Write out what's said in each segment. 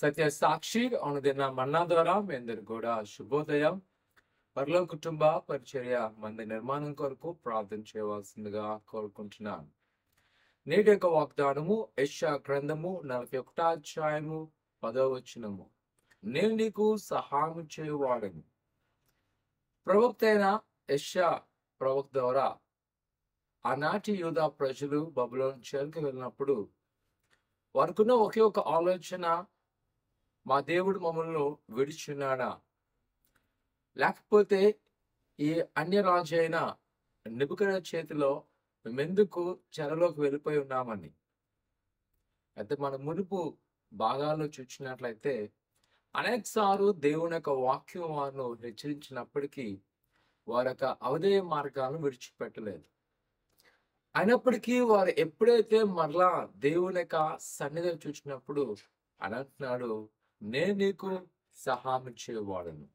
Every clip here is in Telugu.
సత్య సాక్షి అనుదిన మన్నా ద్వారా మీ అందరికి కూడా శుభోదయం. పరలోక కుటుంబ పరిచర్య మంది నిర్మాణం కొరకు ప్రార్థన చేయవలసిందిగా కోరుకుంటున్నాను. నేటి యొక్క వాగ్దానము యెషయా గ్రంథము 41వ అధ్యాయము 10వ వచనము. నేను నీకు సహాయం చేయువాడను. ప్రవక్త అయిన యెషయా ప్రవక్త ద్వారా ఆనాటి యూదా ప్రజలు బబులోను చెరకు వెళ్ళినప్పుడు వారికున్న ఒకే ఒక ఆలోచన, మా దేవుడు మమ్మల్ని విడిచున్నాడా, లేకపోతే ఈ అన్యరాజు అయిన నెబుకద్నెజరు చేతిలో మేమెందుకు చెరలోకి వెళ్ళిపోయి ఉన్నామని. అయితే మన మునుపు భాగాల్లో చూసినట్లయితే అనేక సార్లు దేవుని యొక్క వాక్యం వారిని హెచ్చరించినప్పటికీ వారి యొక్క అవధేయ మార్గాలను విడిచిపెట్టలేదు. అయినప్పటికీ వారు ఎప్పుడైతే మరలా దేవుని యొక్క సన్నిధిని చూసినప్పుడు అని అంటున్నాడు, నేను నీకు సహాయం చేయవాడను.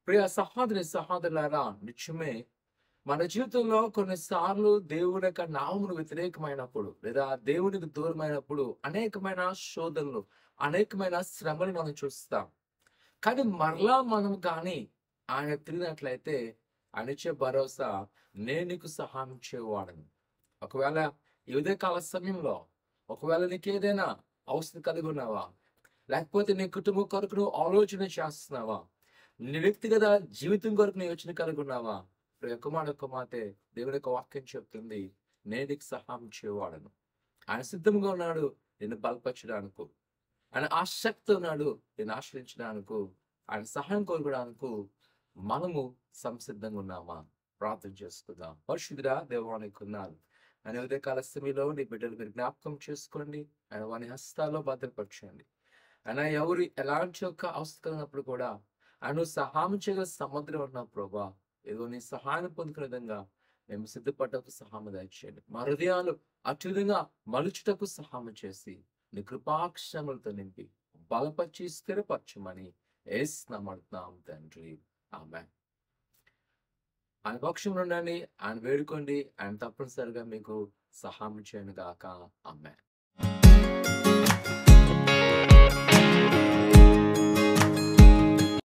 ప్రియ సహోదరి సహోదరులారా, నిత్యమే మన జీవితంలో కొన్నిసార్లు దేవుని యొక్క నామమును వ్యతిరేకమైనప్పుడు లేదా దేవునికి దూరమైనప్పుడు అనేకమైన శోధనలు, అనేకమైన శ్రమలు మనం చూస్తాం. కానీ మరలా మనం కానీ ఆయన తిరిగినట్లయితే అనిచ్చే భరోసా, నేను నీకు సహాయం చేయవాడను. ఒకవేళ ఈ ఉదయకాల సమయంలో ఒకవేళ నీకు ఏదైనా అవసరం కలిగి ఉన్నావా, లేకపోతే నీ కుటుంబం కొరకు నువ్వు ఆలోచన చేస్తున్నావా, నీ వ్యక్తిగత జీవితం కొరకు నీ యోచన కలిగి ఉన్నావా, ఒక్క మాటే దేవుని యొక్క వాక్యం చెప్తుంది, నేను నీకు సహాయం చేయవాడను. ఆయన సిద్ధంగా ఉన్నాడు నిన్ను బలపరచడానికి, ఆయన ఆసక్తి ఉన్నాడు నేను ఆశ్రయించడానికి, ఆయన సహాయం కోరుకోవడానికి మనము సంసిద్ధంగా ఉన్నామా? ప్రార్థన చేసుకుందాం. పరిశుద్ధుడా దేవానికి ఉన్నారు ఆయన ఉదయకాల సమయంలో నీ బిడ్డలు మీరు జ్ఞాపకం చేసుకోండి. ఆయన వారి హస్తాల్లో భద్రపరచండి. ఆయన ఎవరు ఎలాంటి యొక్క అవసరం కలిగినప్పుడు కూడా ఆయన సహాయం చేయగల సముద్రం ఉన్న ప్రభా, ఏదో నీ సహాయం పొందుకునే విధంగా మేము సిద్ధపడటకు సహాయం దయచేయండి. మా హృదయాలు అటు విధంగా మలుచుటకు సహాయం చేసి నీ కృపాక్షములతో నింపి బలపరిచి స్థిరపరచమని యేసు నామమున తండ్రి, ఆమేన్. ఆయన పక్షంలో ఉండండి, ఆయన వేడుకోండి, ఆయన తప్పనిసరిగా మీకు సహాయం చేయను గాక. ఆమేన్.